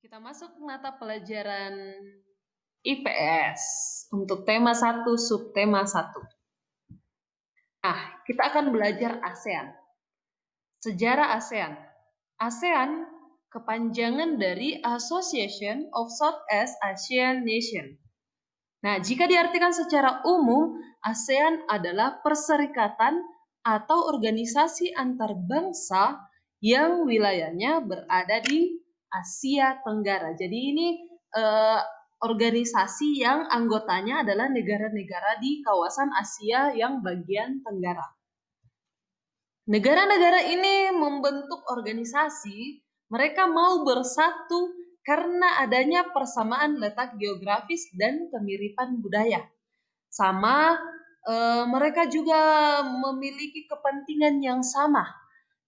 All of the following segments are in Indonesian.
Kita masuk mata pelajaran IPS untuk tema 1, subtema 1. Nah, kita akan belajar ASEAN. Sejarah ASEAN. ASEAN kepanjangan dari Association of Southeast Asian Nations. Nah, jika diartikan secara umum, ASEAN adalah perserikatan atau organisasi antar bangsa yang wilayahnya berada di Asia Tenggara. Jadi ini organisasi yang anggotanya adalah negara-negara di kawasan Asia yang bagian Tenggara. Negara-negara ini membentuk organisasi, mereka mau bersatu karena adanya persamaan letak geografis dan kemiripan budaya. Sama, mereka juga memiliki kepentingan yang sama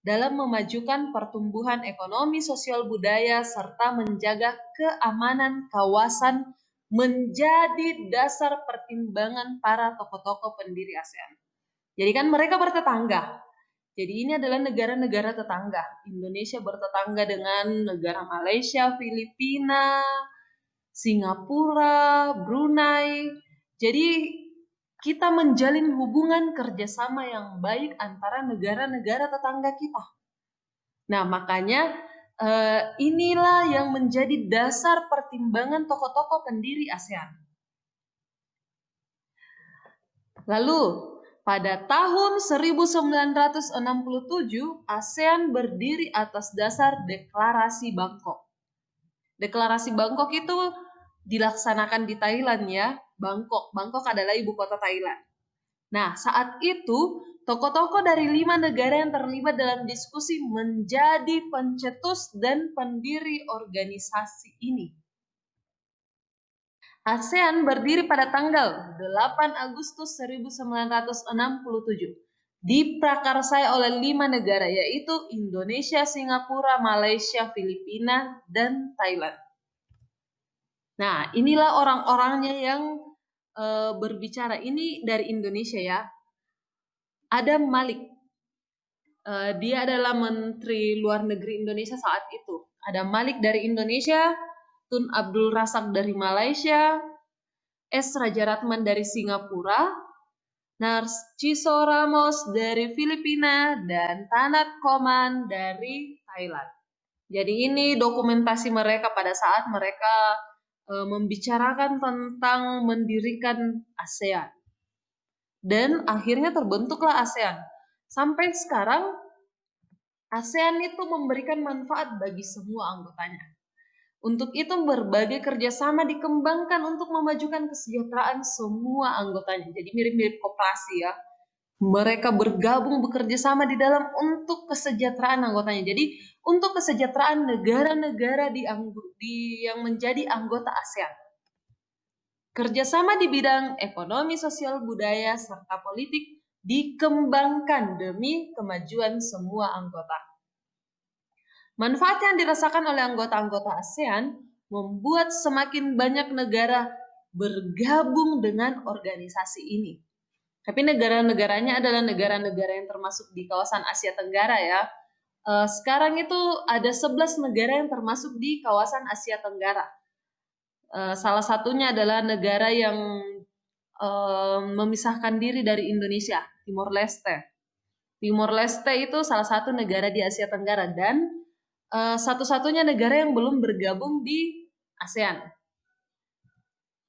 dalam memajukan pertumbuhan ekonomi, sosial, budaya, serta menjaga keamanan kawasan menjadi dasar pertimbangan para tokoh-tokoh pendiri ASEAN. Jadi kan mereka bertetangga. Jadi ini adalah negara-negara tetangga. Indonesia bertetangga dengan negara Malaysia, Filipina, Singapura, Brunei. Jadi kita menjalin hubungan kerjasama yang baik antara negara-negara tetangga kita. Nah, makanya inilah yang menjadi dasar pertimbangan tokoh-tokoh pendiri ASEAN. Lalu, pada tahun 1967, ASEAN berdiri atas dasar Deklarasi Bangkok. Deklarasi Bangkok itu dilaksanakan di Thailand ya. Bangkok adalah ibu kota Thailand. Nah, saat itu tokoh-tokoh dari 5 negara yang terlibat dalam diskusi menjadi pencetus dan pendiri organisasi ini. ASEAN berdiri pada tanggal 8 Agustus 1967. Diprakarsai oleh 5 negara yaitu Indonesia, Singapura, Malaysia, Filipina, dan Thailand. Nah, inilah orang-orangnya yang berbicara. Ini dari Indonesia ya. Adam Malik. Dia adalah Menteri Luar Negeri Indonesia saat itu. Adam Malik dari Indonesia, Tun Abdul Razak dari Malaysia, S. Raja Ratman dari Singapura, Narciso Ramos dari Filipina, dan Tanat Koman dari Thailand. Jadi ini dokumentasi mereka pada saat mereka membicarakan tentang mendirikan ASEAN. Dan akhirnya terbentuklah ASEAN. Sampai sekarang ASEAN itu memberikan manfaat bagi semua anggotanya. Untuk itu berbagai kerjasama dikembangkan untuk memajukan kesejahteraan semua anggotanya. Jadi mirip-mirip koperasi ya. Mereka bergabung bekerja sama di dalam untuk kesejahteraan anggotanya. Jadi untuk kesejahteraan negara-negara yang menjadi anggota ASEAN. Kerjasama di bidang ekonomi, sosial, budaya, serta politik dikembangkan demi kemajuan semua anggota. Manfaat yang dirasakan oleh anggota-anggota ASEAN membuat semakin banyak negara bergabung dengan organisasi ini. Tapi negara-negaranya adalah negara-negara yang termasuk di kawasan Asia Tenggara ya. Sekarang itu ada 11 negara yang termasuk di kawasan Asia Tenggara. Salah satunya adalah negara yang memisahkan diri dari Indonesia, Timor Leste. Timor Leste itu salah satu negara di Asia Tenggara dan satu-satunya negara yang belum bergabung di ASEAN.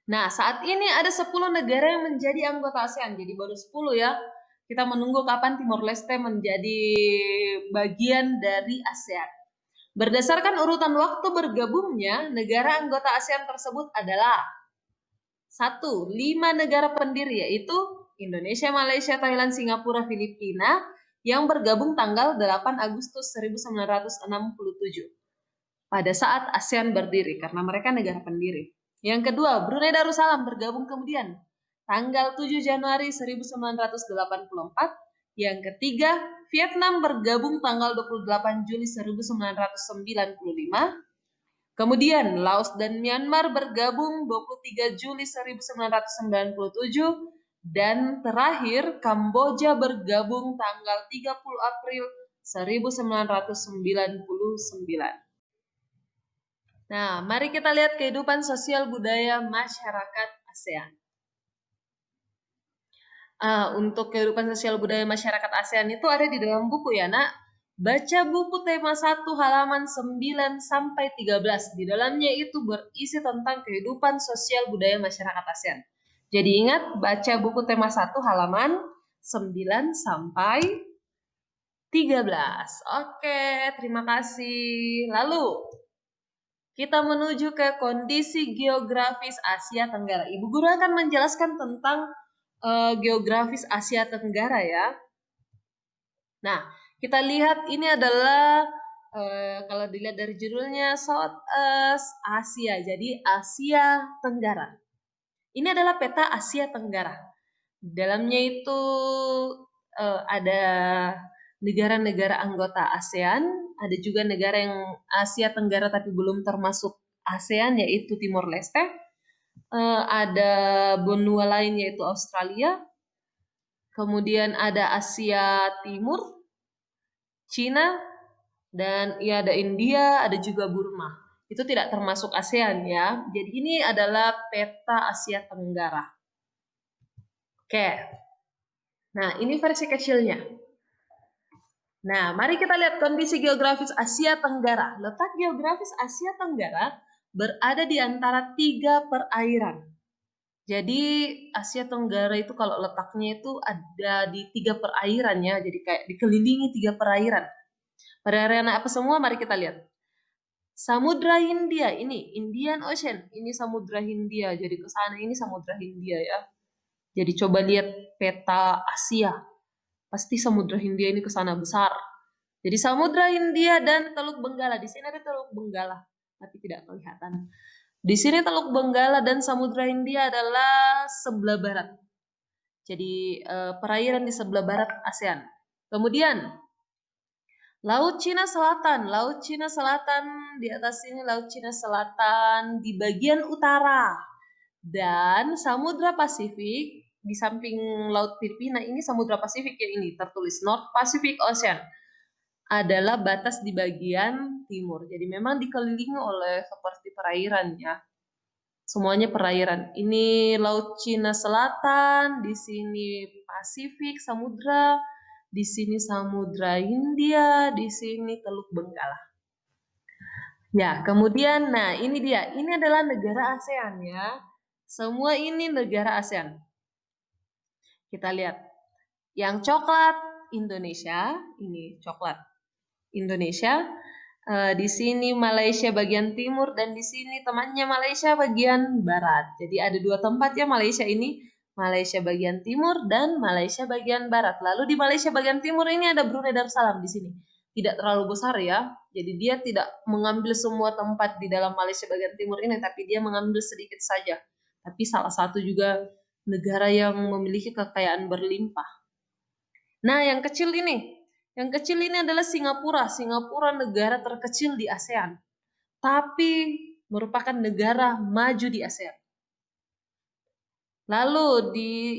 Nah, saat ini ada 10 negara yang menjadi anggota ASEAN, jadi baru 10 ya. Kita menunggu kapan Timor Leste menjadi bagian dari ASEAN. Berdasarkan urutan waktu bergabungnya, negara anggota ASEAN tersebut adalah 1. 5 negara pendiri yaitu Indonesia, Malaysia, Thailand, Singapura, Filipina yang bergabung tanggal 8 Agustus 1967 pada saat ASEAN berdiri karena mereka negara pendiri. Yang kedua, Brunei Darussalam bergabung kemudian tanggal 7 Januari 1984. Yang ketiga, Vietnam bergabung tanggal 28 Juli 1995. Kemudian Laos dan Myanmar bergabung 23 Juli 1997 dan terakhir Kamboja bergabung tanggal 30 April 1999. Nah, mari kita lihat kehidupan sosial budaya masyarakat ASEAN. Untuk kehidupan sosial budaya masyarakat ASEAN itu ada di dalam buku ya, Nak. Baca buku tema 1 halaman 9 sampai 13. Di dalamnya itu berisi tentang kehidupan sosial budaya masyarakat ASEAN. Jadi ingat, baca buku tema 1 halaman 9 sampai 13. Oke, terima kasih. Lalu, kita menuju ke kondisi geografis Asia Tenggara. Ibu guru akan menjelaskan tentang geografis Asia Tenggara ya. Nah, kita lihat ini adalah kalau dilihat dari judulnya Southeast Asia, jadi Asia Tenggara. Ini adalah peta Asia Tenggara. Dalamnya itu ada negara-negara anggota ASEAN, ada juga negara yang Asia Tenggara tapi belum termasuk ASEAN yaitu Timor Leste. Ada benua lain yaitu Australia. Kemudian ada Asia Timur, Cina, dan ya ada India, ada juga Burma. Itu tidak termasuk ASEAN ya. Jadi ini adalah peta Asia Tenggara. Oke. Nah, ini versi kecilnya. Nah, mari kita lihat kondisi geografis Asia Tenggara. Letak geografis Asia Tenggara berada di antara 3 perairan. Jadi Asia Tenggara itu kalau letaknya itu ada di 3 perairan ya. Jadi kayak dikelilingi 3 perairan. Perairan apa semua? Mari kita lihat. Samudra Hindia ini Indian Ocean, ini Samudra Hindia. Jadi ke sana ini Samudra Hindia ya. Jadi coba lihat peta Asia. Pasti Samudra Hindia ini ke sana besar. Jadi Samudra Hindia dan Teluk Benggala. Di sini ada Teluk Benggala, tapi tidak kelihatan. Di sini Teluk Benggala dan Samudra Hindia adalah sebelah barat. Jadi perairan di sebelah barat ASEAN. Kemudian Laut Cina Selatan. Laut Cina Selatan di atas sini Laut Cina Selatan di bagian utara. Dan Samudra Pasifik di samping Laut Filipina ini Samudra Pasifik ya ini tertulis North Pacific Ocean adalah batas di bagian timur. Jadi memang dikelilingi oleh seperti perairan ya. Semuanya perairan. Ini Laut Cina Selatan, di sini Pasifik, Samudra, di sini Samudra Hindia, di sini Teluk Benggala. Ya, kemudian nah ini dia. Ini adalah negara ASEAN ya. Semua ini negara ASEAN. Kita lihat. Yang coklat Indonesia, ini coklat Indonesia. Di sini Malaysia bagian timur dan di sini temannya Malaysia bagian barat. Jadi ada 2 tempat ya Malaysia ini. Malaysia bagian timur dan Malaysia bagian barat. Lalu di Malaysia bagian timur ini ada Brunei Darussalam di sini. Tidak terlalu besar ya. Jadi dia tidak mengambil semua tempat di dalam Malaysia bagian timur ini, tapi dia mengambil sedikit saja. Tapi salah satu juga negara yang memiliki kekayaan berlimpah. Nah, yang kecil ini adalah Singapura. Singapura negara terkecil di ASEAN, tapi merupakan negara maju di ASEAN. Lalu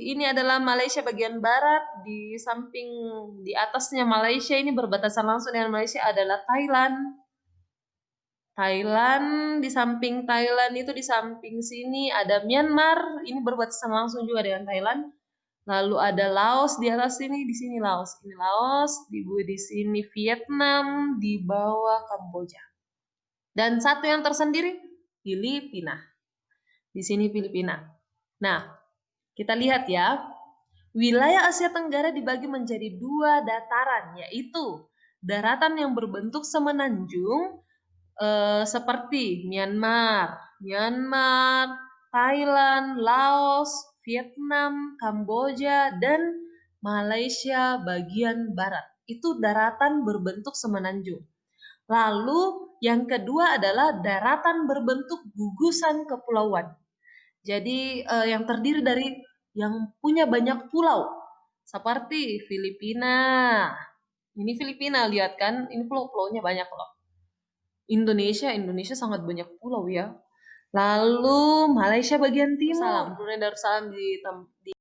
ini adalah Malaysia bagian barat, di samping di atasnya Malaysia ini berbatasan langsung dengan Malaysia adalah Thailand. Thailand, di samping Thailand itu di samping sini ada Myanmar, ini berbatasan langsung juga dengan Thailand. Lalu ada Laos di atas sini, di sini Laos. Ini Laos, di sini Vietnam, di bawah Kamboja. Dan satu yang tersendiri, Filipina. Di sini Filipina. Nah, kita lihat ya. Wilayah Asia Tenggara dibagi menjadi 2 dataran, yaitu daratan yang berbentuk semenanjung seperti Myanmar, Thailand, Laos, Vietnam, Kamboja, dan Malaysia bagian barat. Itu daratan berbentuk semenanjung. Lalu yang kedua adalah daratan berbentuk gugusan kepulauan. Jadi yang terdiri dari yang punya banyak pulau. Seperti Filipina. Ini Filipina, lihat kan? Ini pulau-pulaunya banyak loh. Indonesia sangat banyak pulau ya. Lalu Malaysia bagian timur. Brunei Darussalam di